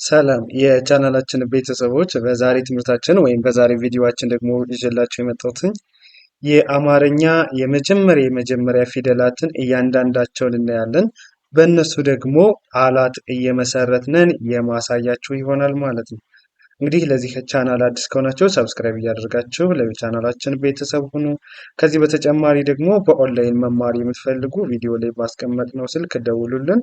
ሰላም የቻናላችን ቤተሰቦች፣ በዛሬ ትምህርታችን ወይም በዛሬ ቪዲዮአችን ደግሞ ይዤላችሁ የመጣሁት የአማርኛ የመጀመሪያ ፊደላትን እያንዳንዳቸውን እናያለን። በእነሱ ደግሞ ቃላት እየመሰረትነን የማሳያችሁ ይሆናል ማለት ነው። እንግዲህ ለዚህ ቻናል አዲስ ከሆናችሁ ሰብስክራይብ እያደረጋችሁ ለቻናላችን ቤተሰብ ሁኑ። ከዚህ በተጨማሪ ደግሞ በኦንላይን መማር የምትፈልጉ ቪዲዮ ላይ ባስቀመጥነው ስልክ ደውሉልን።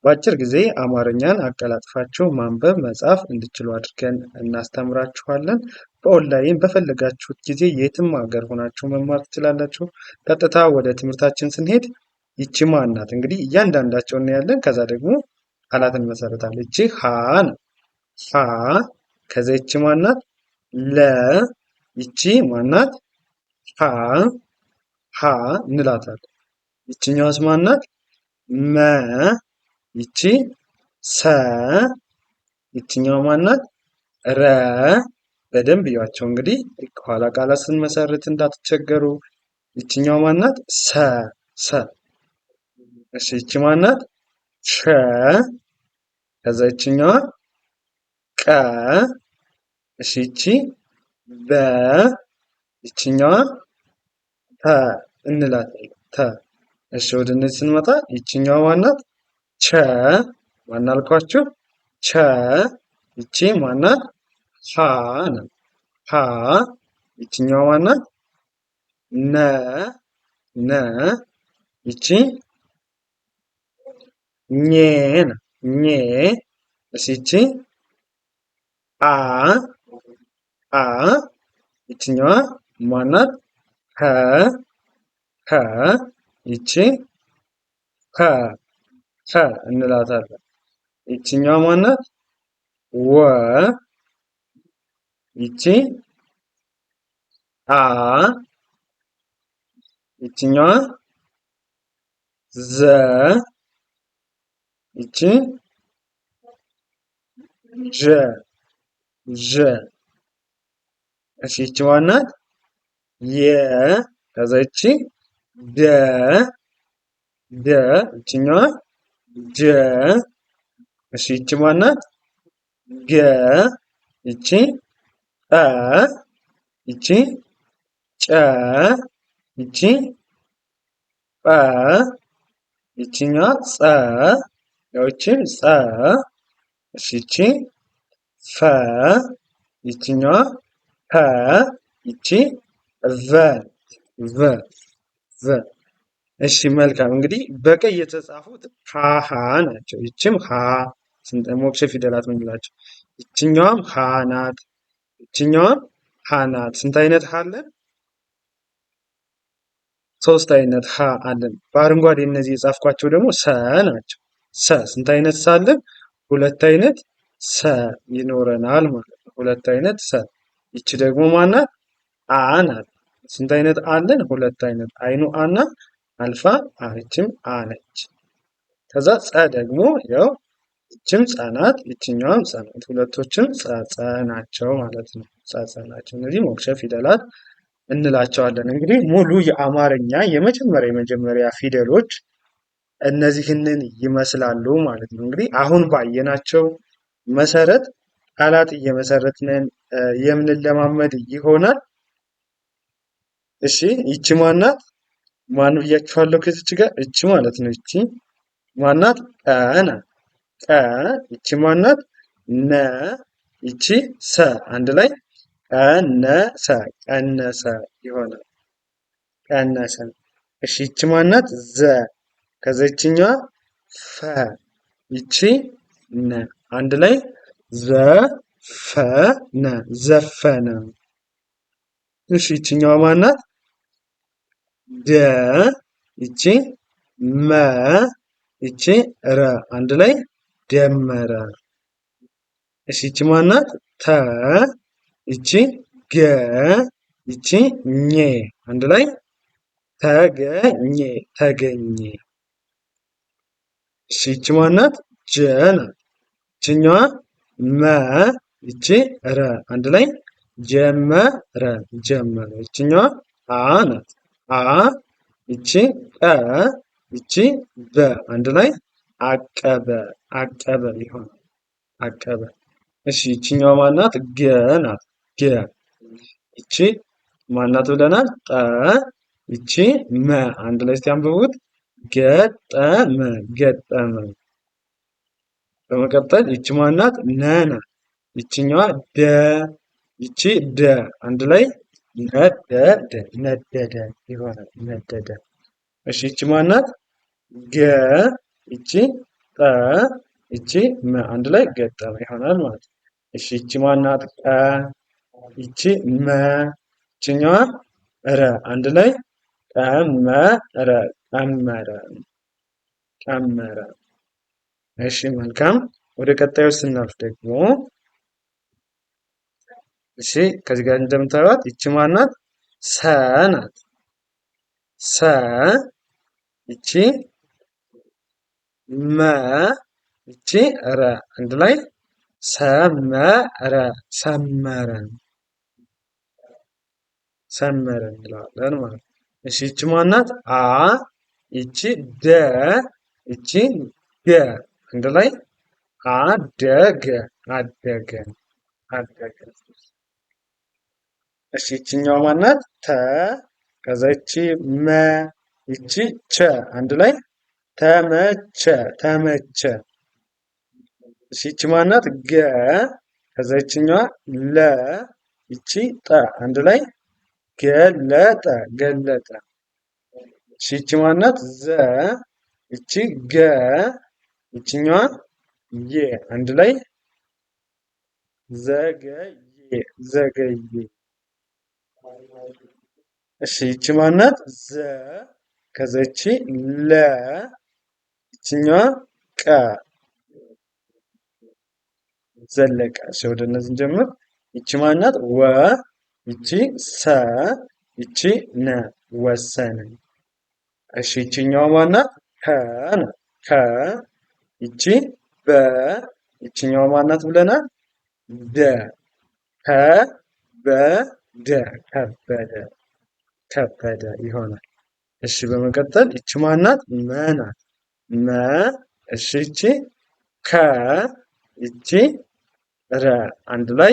በአጭር ጊዜ አማርኛን አቀላጥፋችሁ ማንበብ መጻፍ እንድችሉ አድርገን እናስተምራችኋለን። በኦንላይን በፈለጋችሁት ጊዜ የትም ሀገር ሆናችሁ መማር ትችላላችሁ። ቀጥታ ወደ ትምህርታችን ስንሄድ ይቺ ማን ናት? እንግዲህ እያንዳንዳቸው እናያለን። ከዛ ደግሞ ቃላት እንመሰርታለን። ይቺ ሀ ነው። ሀ። ከዛ ይቺ ማን ናት? ለ። ይቺ ማን ናት? ሀ። ሀ እንላታለን። ይቺኛዋስ ማን ናት? መ። ይቺ ሰ። ይቺኛዋ ማን ናት? ረ። በደንብ እያቸው እንግዲህ ከኋላ ቃላት ስንመሰርት እንዳትቸገሩ። ይቺኛዋ ማን ናት? ሰ። ሰ። እሺ ይቺ ማን ናት? ሸ። ከዛ ይቺኛዋ ቀ። እሺ ይቺ በ። ይቺኛዋ ተ እንላታለን። ተ። እሺ ወደ እነዚህ ስንመጣ ይቺኛዋ ማን ናት? ቸ። ማን አልኳችሁ? ቸ። ይቺ ማን ናት? ሀ ነው። ሀ። ይቺኛዋ ማን ናት? ነ። ነ። ይቺ ኘ ነው። ኘ። እሺ ይቺ አ። አ። ይቺኛዋ ማን ናት? ሀ። ሀ። ይቺ ሀ። ሀ እንላታለን። ይቺኛዋ ማን ናት? ወ። ይቺ አ። ይቺኛዋ ዘ። ይቺ ዠ። ዠ። እሺ ይቺ ማን ናት? የ። ከዛ ይቺ ደ። ደ። ይቺኛዋ ጀ። እሺ ይቺ ማን ናት? ገ። ይቺ ጠ። ይቺ ጨ። ይቺ ጰ። ይቺኛዋ ጸ። ይቺ ጸ። እሺ ይቺ ፈ። ይቺኛዋ ፐ። ይቺ ቨ። ቨ። ቨ። እሺ መልካም። እንግዲህ በቀይ የተጻፉት ሀ ናቸው። ይችም ሀ ሞክሼ ፊደላት ምንላቸው። ይችኛዋም ሀ ናት። ይችኛዋም ሀ ናት። ስንት አይነት ሀ አለን? ሶስት አይነት ሀ አለን። በአረንጓዴ እነዚህ የጻፍኳቸው ደግሞ ሰ ናቸው። ሰ። ስንት አይነት ሰ አለን? ሁለት አይነት ሰ ይኖረናል ማለት ነው። ሁለት አይነት ሰ። ይቺ ደግሞ ማናት? አ ናት። ስንት አይነት አለን? ሁለት አይነት። አይኑ አና አልፋ አ። ይችም አ ነች። ከዛ ጸ ደግሞ ያው ይችም ጸ ናት። ይችኛዋም ጸ ናት። ሁለቶችም ጸ ናቸው ማለት ነው። ጸ ናቸው። እነዚህ ሞክሼ ፊደላት እንላቸዋለን። እንግዲህ ሙሉ የአማርኛ የመጀመሪያ ፊደሎች እነዚህንን ይመስላሉ ማለት ነው። እንግዲህ አሁን ባየናቸው መሰረት ቃላት እየመሰረትነን የምንለማመድ ይሆናል። እሺ ይቺ ማናት? ማን ብያችኋለሁ? ከዚች ጋር እቺ ማለት ነው። እቺ ማናት? ቀ ናት። ቀ። ይቺ ማናት? ነ። ይቺ ሰ። አንድ ላይ ቀነሰ። ቀነሰ ይሆናል። ቀነሰ። እሺ ይቺ ማናት? ዘ። ከዚችኛዋ ፈ። ይቺ ነ። አንድ ላይ ዘፈነ። ዘፈነ። እሺ ይቺኛዋ ማናት? ደ። ይቺ መ። ይቺ ረ። አንድ ላይ ደመረ። እሺ ይቺ ማናት? ተ። ይቺ ገ። ይቺ ኘ። አንድ ላይ ተገኘ። ተገኘ። እሺ ይቺ ማናት? ጀ ናት። ይቺኛዋ መ። ይቺ ረ። አንድ ላይ ጀመረ። ጀመረ። ይቺኛዋ አ ናት። አ። ይቺ ቀ። ይቺ በ። አንድ ላይ አቀበ። አቀበ ይሆናል። አቀበ። እሺ ይችኛዋ ማናት? ገ ናት። ገ። ይቺ ማናት ብለናል? ጠ። ይቺ መ። አንድ ላይ እስቲ አንብቡት። ገጠመ ገጠመ። በመቀጠል ይቺ ማናት? ነ ናት። ይችኛዋ ደ። ይቺ ደ። አንድ ላይ ነደደ ነደደ ይሆናል። ነደደ። እሺ ይቺ ማናት? ገ። ይቺ ጠ። ይቺ መ። አንድ ላይ ገጠመ ይሆናል ማለት ነው። እሺ ይቺ ማናት? ቀ። ይቺ መ። ይችኛዋ ረ። አንድ ላይ ቀመረ ቀመረ ቀመረ። እሺ መልካም። ወደ ቀጣዩ ስናልፍ ደግሞ እሺ ከዚህ ጋር እንደምታዩት ይቺ ማናት? ሰ ናት። ሰ። ይቺ መ። ይቺ ረ። አንድ ላይ ሰመረ ሰመረ ሰመረ እንለዋለን ማለት ነው። እሺ ይቺ ማናት? አ። ይቺ ደ። ይቺ ገ። አንድ ላይ አደገ አደገ አደገ። እሺ ይቺኛዋ ማናት? ተ። ከዛ ይቺ መ። ይቺ ቸ። አንድ ላይ ተመቸ ተመቸ። እሺ ይቺ ማናት? ገ። ከዛ ይቺኛዋ ለ። ይቺ ጠ። አንድ ላይ ገለጠ ገለጠ። እሺ ይቺ ማናት? ዘ። ይቺ ገ። ይቺኛዋ የ። አንድ ላይ ዘገየ ዘገየ። እሺ ይቺ ማናት? ዘ። ከዛ ይቺ ለ። ይቺኛዋ ቀ። ዘለቀ። እሺ ወደ እነዚህ እንጀምር። ይቺ ማናት? ወ። ይቺ ሰ። ይቺ ነ። ወሰነ። እሺ ይቺኛዋ ማናት? ከ ነው። ከ። ይቺ በ። ይቺኛዋ ማናት ብለናል? ደ። ከ በ ደ ከበደ ከበደ ይሆናል። እሺ በመቀጠል ይቺ ማናት? መ ናት። መ። እሺ ይቺ ከ። ይቺ ረ። አንድ ላይ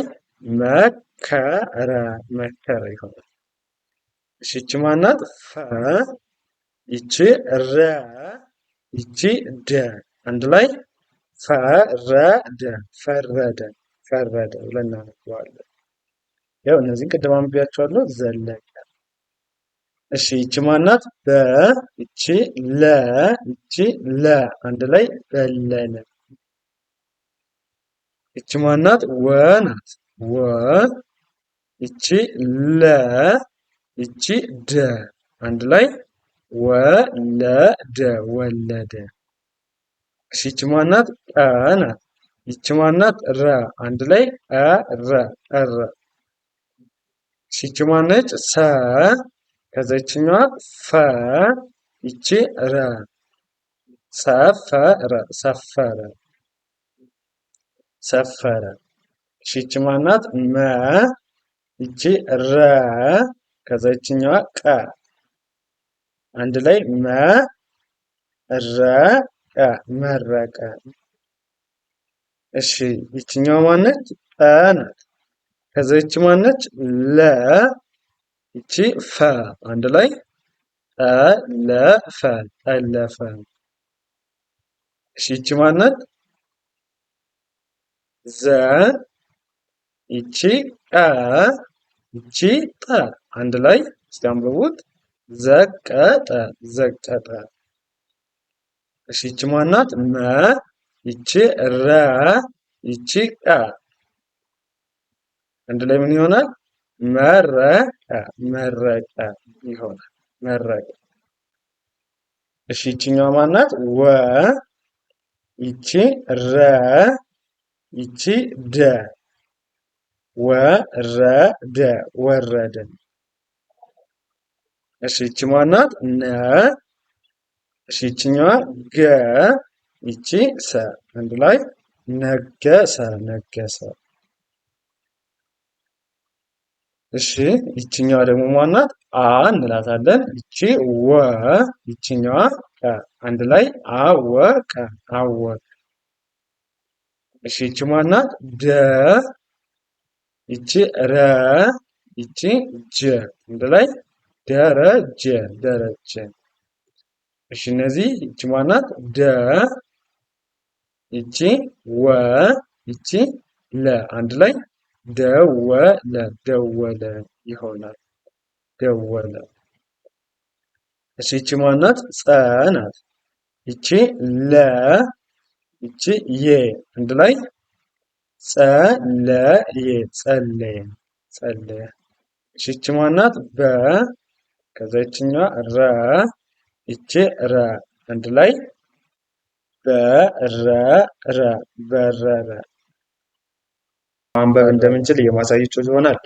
መከረ መከረ ይሆናል። እሺ ይቺ ማናት? ፈ። ይቺ ረ። ይቺ ደ። አንድ ላይ ፈረደ ፈረደ ፈረደ ብለን እናነበዋለን። ያው እነዚህን ቅድም አንብቤያቸዋለሁ። ዘለቀ። እሺ ይቺ ማናት? በ። ይቺ ለ። ይቺ ለ። አንድ ላይ በለለ። ይቺ ማናት? ወ ናት። ወ። ይቺ ለ። ይቺ ደ። አንድ ላይ ወለደ ወለደ። እሺ ይቺ ማናት? ቀ ናት። ይቺ ማናት? ረ። አንድ ላይ ቀረ ቀረ። እሺ ይቺ ማነች? ሰ። ከዛ ይቺኛዋ ፈ። ይቺ ረ። ሰፈረ ሰፈረ ሰፈረ። እሺ ይቺ ማናት? መ። ይቺ ረ። ከዛ ይቺኛዋ ቀ። አንድ ላይ መረቀ መረቀ። እሺ ይቺኛዋ ማነች? ጠ ናት። ከዛ ይቺ ማነች? ለ። ይቺ ፈ። አንድ ላይ ጠለፈ ጠለፈ። እሺ ይቺ ማናት? ዘ። ይቺ ቀ። ይቺ ጠ። አንድ ላይ እስቲ አንብቡት። ዘቀጠ ዘቀጠ። እሺ ይቺ ማናት? መ። ይቺ ረ። ይቺ ቀ። አንድ ላይ ምን ይሆናል? መረቀ መረቀ ይሆናል። መረቀ። እሺ ይቺኛዋ ማናት? ወ። ይቺ ረ። ይቺ ደ። ወረደ ወረደ። እሺ ይቺ ማናት? ነ። እሺ ይቺኛዋ ገ። ይቺ ሰ። አንድ ላይ ነገሰ ነገሰ። እሺ ይቺኛዋ ደግሞ ማናት? አ እንላታለን። ይቺ ወ። ይቺኛዋ ቀ። አንድ ላይ አወቀ አወቀ። እሺ ይቺ ማናት? ደ ይቺ ረ ይቺ ጀ አንድ ላይ ደረጀ ደረጀ። እሺ እነዚህ ይቺ ማናት? ደ ይቺ ወ ይቺ ለ አንድ ላይ ደወለ ደወለ ይሆናል። ደወለ። እሺ ይቺ ማናት? ጸ ናት። ይቺ ለ ይቺ የ አንድ ላይ ጸለየ ጸለየ ጸለየ። እሺ ይቺ ማናት? በ ከዛ ይቺኛዋ ረ ይቺ ረ አንድ ላይ በረረ በረረ። ማንበብ እንደምንችል እየማሳያችሁ ይሆናል።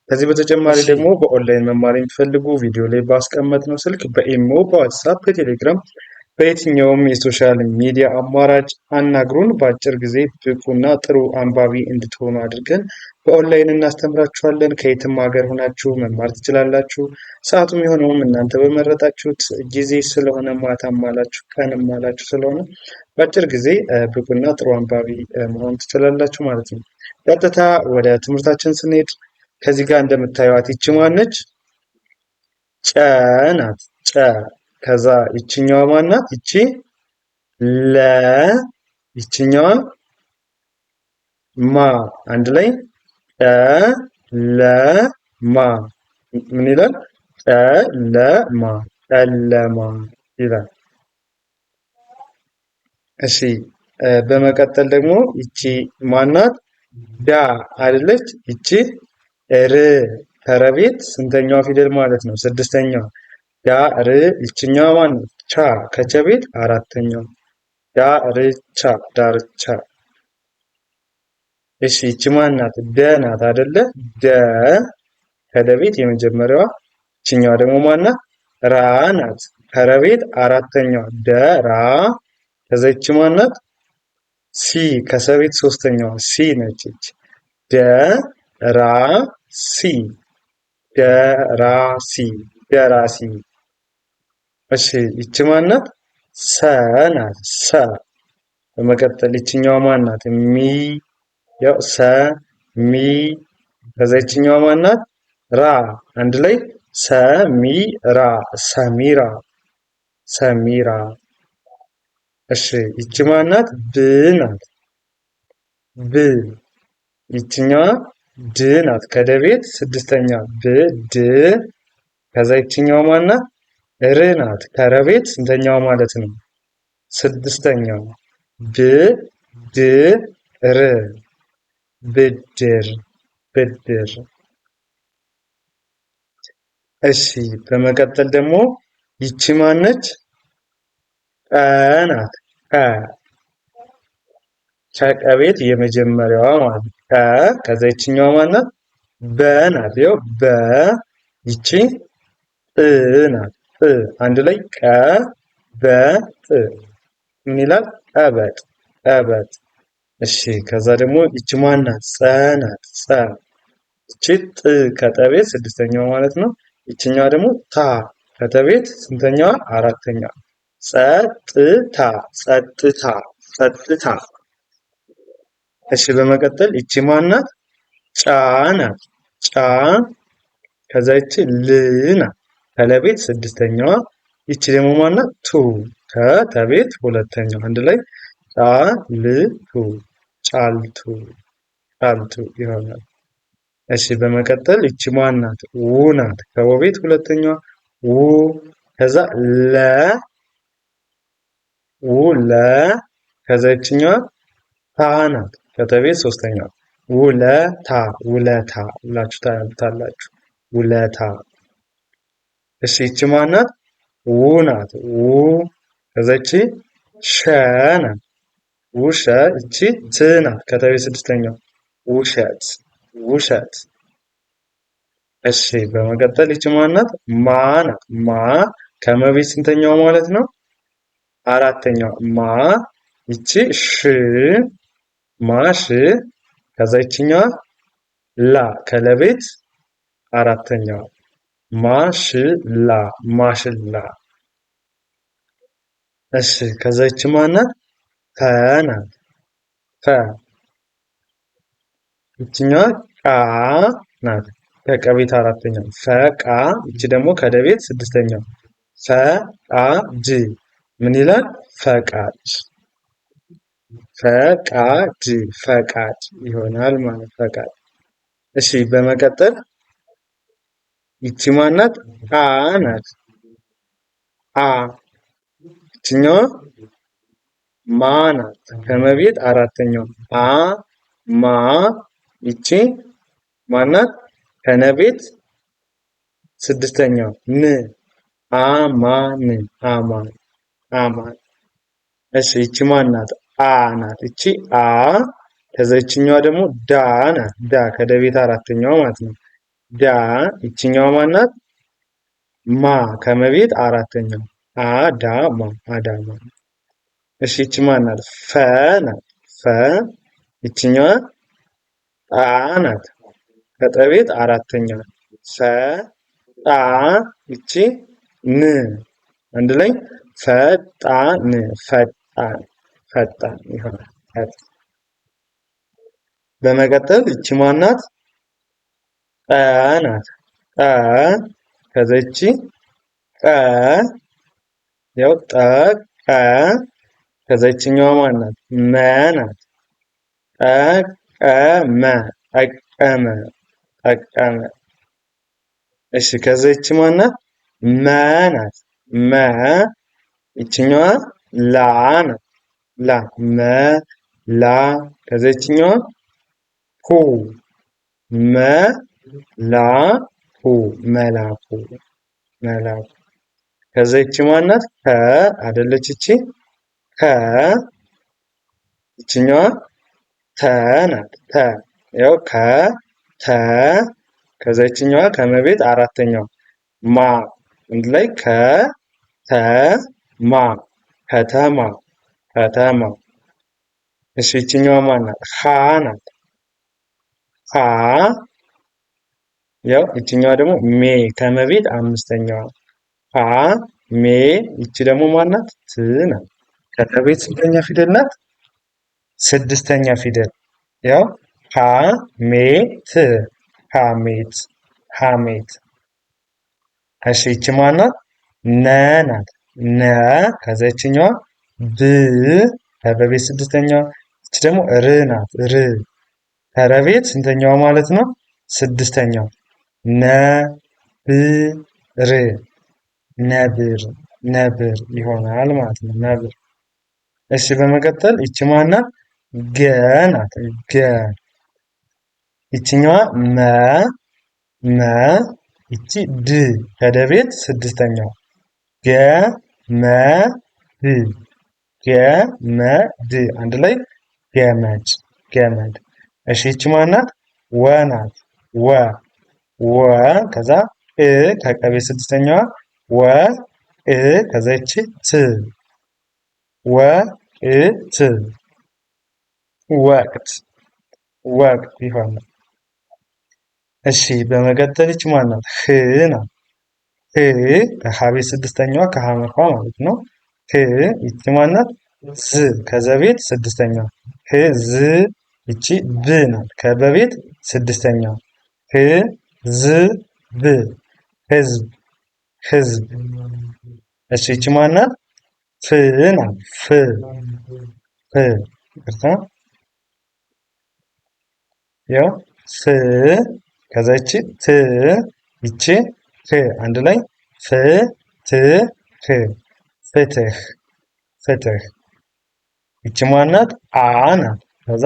ከዚህ በተጨማሪ ደግሞ በኦንላይን መማር የሚፈልጉ ቪዲዮ ላይ ባስቀመጥነው ስልክ በኢሞ፣ በዋትሳፕ፣ በቴሌግራም በየትኛውም የሶሻል ሚዲያ አማራጭ አናግሩን። በአጭር ጊዜ ብቁና ጥሩ አንባቢ እንድትሆኑ አድርገን በኦንላይን እናስተምራችኋለን። ከየትም ሀገር ሆናችሁ መማር ትችላላችሁ። ሰዓቱም የሆነውም እናንተ በመረጣችሁት ጊዜ ስለሆነ ማታም አላችሁ ቀንም አላችሁ ስለሆነ በአጭር ጊዜ ብቁና ጥሩ አንባቢ መሆን ትችላላችሁ ማለት ነው። ቀጥታ ወደ ትምህርታችን ስንሄድ ከዚህ ጋር እንደምታዩት ይቺ ማነች? ጨ ናት። ጨ ከዛ ይችኛዋ ማናት? ይቺ ለ ይችኛዋ ማ አንድ ላይ ጨለማ ምን ይላል? ጨለማ ጨለማ ይላል። እሺ በመቀጠል ደግሞ ይቺ ማናት? ዳ አይደለች? ይቺ ር ከረቤት ስንተኛዋ ፊደል ማለት ነው? ስድስተኛዋ። ዳር ይችኛዋ ማነች? ቻ ከቸቤት አራተኛው ዳርቻ ዳርቻ። እሺ ይቺ ማናት? ደ ናት አይደለ? ደ ከደቤት የመጀመሪያዋ። ይችኛዋ ደግሞ ማናት? ራ ናት ከረቤት አራተኛዋ ደራ። ከዛ ይቺ ማናት? ሲ ከሰቤት ሶስተኛዋ ሲ ነች። ደ ራ ሲ ደራሲ ደራሲ። እሺ ይቺ ማናት? ሰ ናት ሰ። በመቀጠል ይችኛዋ ማናት? ሚ ያው ሰ ሚ። ከዛ ይችኛዋ ማናት? ራ አንድ ላይ ሰሚራ ሰሚራ ሰሚራ። እሺ ይቺ ማናት? ብ ናት ብ። ይችኛዋ ድ ናት ከደቤት ስድስተኛ ብ ድ። ከዛ ይችኛዋ ማናት? ር ናት ከረቤት ስንተኛው ማለት ነው? ስድስተኛው ብ ድ ር ብድር ብድር። እሺ በመቀጠል ደግሞ ይቺ ማነች? ቀ ናት ቀ ከቀቤት የመጀመሪያዋ ማለት ነው። ቀ ከዛ ይችኛዋ ማናት? በ ናት ያው በ። ይቺ ጥ ናት ጥ አንድ ላይ ቀ በ ጥ ምን ይላል? ቀበጥ ቀበጥ። እሺ ከዛ ደግሞ ይቺ ማናት? ጸ ናት ጸ። ይቺ ጥ ከጠቤት ስድስተኛዋ ማለት ነው። ይችኛዋ ደግሞ ታ ከተቤት ስንተኛዋ? አራተኛዋ ጸጥታ ጸጥታ ጸጥታ። እሺ በመቀጠል ይቺ ማናት? ጫ ናት ጫ። ከዛ ይቺ ል ናት ከለቤት ስድስተኛዋ። ይቺ ደግሞ ማናት? ቱ ከተቤት ሁለተኛዋ አንድ ላይ ጫልቱ ጫልቱ ጫልቱ ይሆናል። እሺ በመቀጠል ይቺ ማናት? ው ናት ከወቤት ሁለተኛዋ ው። ከዛ ለ ው ለ። ከዛ ይችኛዋ ታ ናት ከተቤት ሶስተኛዋ ውለታ ውለታ ብላችሁ ታነቡታላችሁ። ውለታ። እሺ ይቺ ማናት? ው ናት ው። ከዛ ይቺ ሸ ናት ውሸ። ይቺ ት ናት ከተቤት ስድስተኛው ውሸት ውሸት። እሺ በመቀጠል ይቺ ማናት? ማ ናት ማ ከመቤት ስንተኛው ማለት ነው? አራተኛው ማ። ይቺ ሽ ማሽ። ከዛ ይችኛዋ ላ ከለቤት አራተኛዋ ማሽላ ማሽላ። እሺ ከዛ ይቺ ማናት? ፈ ናት ፈ። ይችኛዋ ቃ ናት። ከቀቤት አራተኛው ፈቃ። ይቺ ደግሞ ከደቤት ስድስተኛው ፈቃድ ምን ይላል? ፈቃድ። ፈቃድ ፈቃድ ይሆናል ማለት ፈቃድ። እሺ በመቀጠል ይቺ ማናት? አ ናት። አ ይችኛዋ ማ ናት። ከመቤት አራተኛው አ ማ። ይቺ ማናት? ከነቤት ስድስተኛው ን አማን አማን አማን። እሺ ይቺ ማናት? አ ናት። ይቺ አ። ከዛ ይችኛዋ ደግሞ ዳ ናት። ዳ ከደቤት አራተኛው ማለት ነው። ዳ። ይችኛዋ ማናት? ማ ከመቤት አራተኛው አዳማ አዳማ። እሺ ይቺ ማናት? ፈ ናት። ፈ። ይችኛዋ ጣ ናት። ከጠቤት አራተኛው ፈ ጣ። ይቺ ን አንድ ላይ ፈጣን ፈጣን ፈጣን ይሆናል። በመቀጠል ይቺ ማናት? ጠ ናት። ጠ ከዛ ይቺ ቀ ያው ጠ ቀ። ከዛ ይችኛዋ ማናት? መ ናት። ጠቀመ ጠቀመ ጠቀመ። እሺ ከዛ ይቺ ማናት? መ ናት። መ። ይችኛዋ ላ ናት። ላ መ ላ። ከዛ ይችኛዋ ፑ መ ላ ፑ መላኩ መላኩ። ከዛ ይቺ ማናት? ከ አይደለች ይቺ ከ። ይችኛዋ ተ ናት። ተ ያው ከ ተ። ከዛ ይችኛዋ ከመቤት አራተኛው ማ አንድ ላይ ከ ተ ማ ከተማ ከተማ። እሺ ይችኛዋ ማናት? ሀ ናት። ሀ ያው ይችኛዋ ደግሞ ሜ ከመቤት አምስተኛዋ ሀ ሜ። ይቺ ደግሞ ማናት? ት ናት። ከመቤት ስንተኛ ፊደል ናት? ስድስተኛ ፊደል። ያው ሀ ሜ ት ሀሜት ሀሜት። እሺ ይቺ ማናት? ነ ናት። ነ ከዛ ይችኛዋ ብ ከበቤት ስድስተኛዋ። ይቺ ደግሞ ር ናት። ር ከረቤት ስንተኛዋ ማለት ነው? ስድስተኛው ነ ብ ር ነብር ነብር ይሆናል ማለት ነው። ነብር። እሺ በመቀጠል ይቺ ማናት? ገ ናት። ገ ይችኛዋ መ መ። ይቺ ድ ከደቤት ስድስተኛው ገ መ ድ ገ መ ድ አንድ ላይ ገመድ ገመድ። እሺ ይቺ ማናት? ወ ናት። ወ ወ ከዛ እ ከቀቤት ስድስተኛዋ ወ እ ከዛ ይቺ ት ወ እ ት ወቅት ወቅት ይሆናል። እሺ በመቀጠል ይቺ ማናት? ህ ናት። ህ ከሀ ቤት ስድስተኛዋ ከሀመርኳ ማለት ነው። ህ ይቺ ማናት? ዝ ከዘቤት ስድስተኛዋ ህ ዝ። ይቺ ብ ናት። ከበቤት ስድስተኛዋ ህ ዝ ብ ህዝብ ህዝብ። እሺ ይቺ ማናት? ፍ ናት። ፍ ፍ ይቅርታ ያው ፍ ከዛ ይቺ ት ይቺ ህ አንድ ላይ ፍ ት ህ ፍትህ ፍትህ። ይቺ ማናት? አ ናት። ከዛ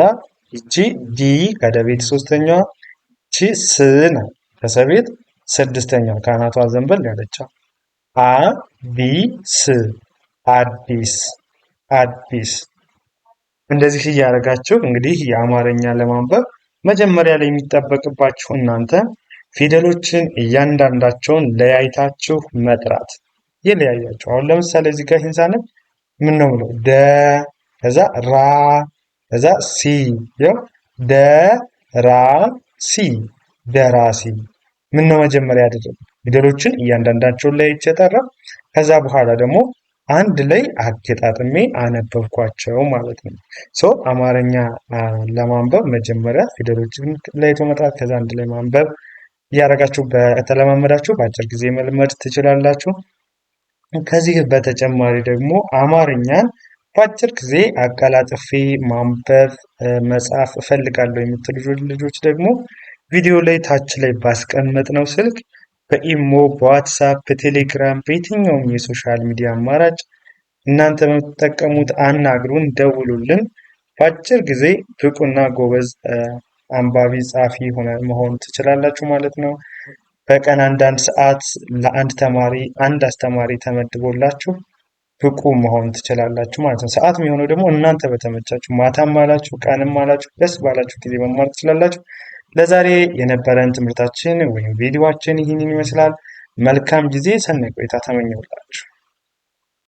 ይቺ ዲ ከደቤት ሶስተኛዋ ይቺ ስ ናት። ከሰቤት ስድስተኛዋ ከአናቷ ዘንበል ያለችው አ ቢ ስ አዲስ አዲስ። እንደዚህ እያደረጋችሁ እንግዲህ የአማርኛ ለማንበብ መጀመሪያ ላይ የሚጠበቅባችሁ እናንተ ፊደሎችን እያንዳንዳቸውን ለያይታችሁ መጥራት የለያያችሁ። አሁን ለምሳሌ እዚህ ጋር ይህን ሳነብ ምን ነው ብለው ደ ከዛ ራ ከዛ ሲ ያው ደ ራ ሲ ደራሲ። ምን ነው መጀመሪያ ያደረጉ ፊደሎችን እያንዳንዳቸውን ለያይቼ ጠራ። ከዛ በኋላ ደግሞ አንድ ላይ አገጣጥሜ አነበብኳቸው ማለት ነው። አማርኛ ለማንበብ መጀመሪያ ፊደሎችን ለይቶ መጥራት ከዛ አንድ ላይ ማንበብ እያደረጋችሁ በተለማመዳችሁ በአጭር ጊዜ መልመድ ትችላላችሁ። ከዚህ በተጨማሪ ደግሞ አማርኛን በአጭር ጊዜ አቀላጥፌ ማንበብ መጻፍ እፈልጋለሁ የምትሉ ልጆች ደግሞ ቪዲዮ ላይ ታች ላይ ባስቀመጥነው ስልክ በኢሞ፣ በዋትሳፕ፣ በቴሌግራም በየትኛውም የሶሻል ሚዲያ አማራጭ እናንተ በምትጠቀሙት አናግሩን፣ ደውሉልን። በአጭር ጊዜ ብቁና ጎበዝ አንባቢ ጻፊ መሆን ትችላላችሁ ማለት ነው። በቀን አንዳንድ ሰዓት ለአንድ ተማሪ አንድ አስተማሪ ተመድቦላችሁ ብቁ መሆን ትችላላችሁ ማለት ነው። ሰዓት የሚሆነው ደግሞ እናንተ በተመቻችሁ ማታም አላችሁ ቀንም አላችሁ ደስ ባላችሁ ጊዜ መማር ትችላላችሁ። ለዛሬ የነበረን ትምህርታችን ወይም ቪዲዮአችን ይህንን ይመስላል። መልካም ጊዜ፣ ሰናይ ቆይታ ተመኘሁላችሁ።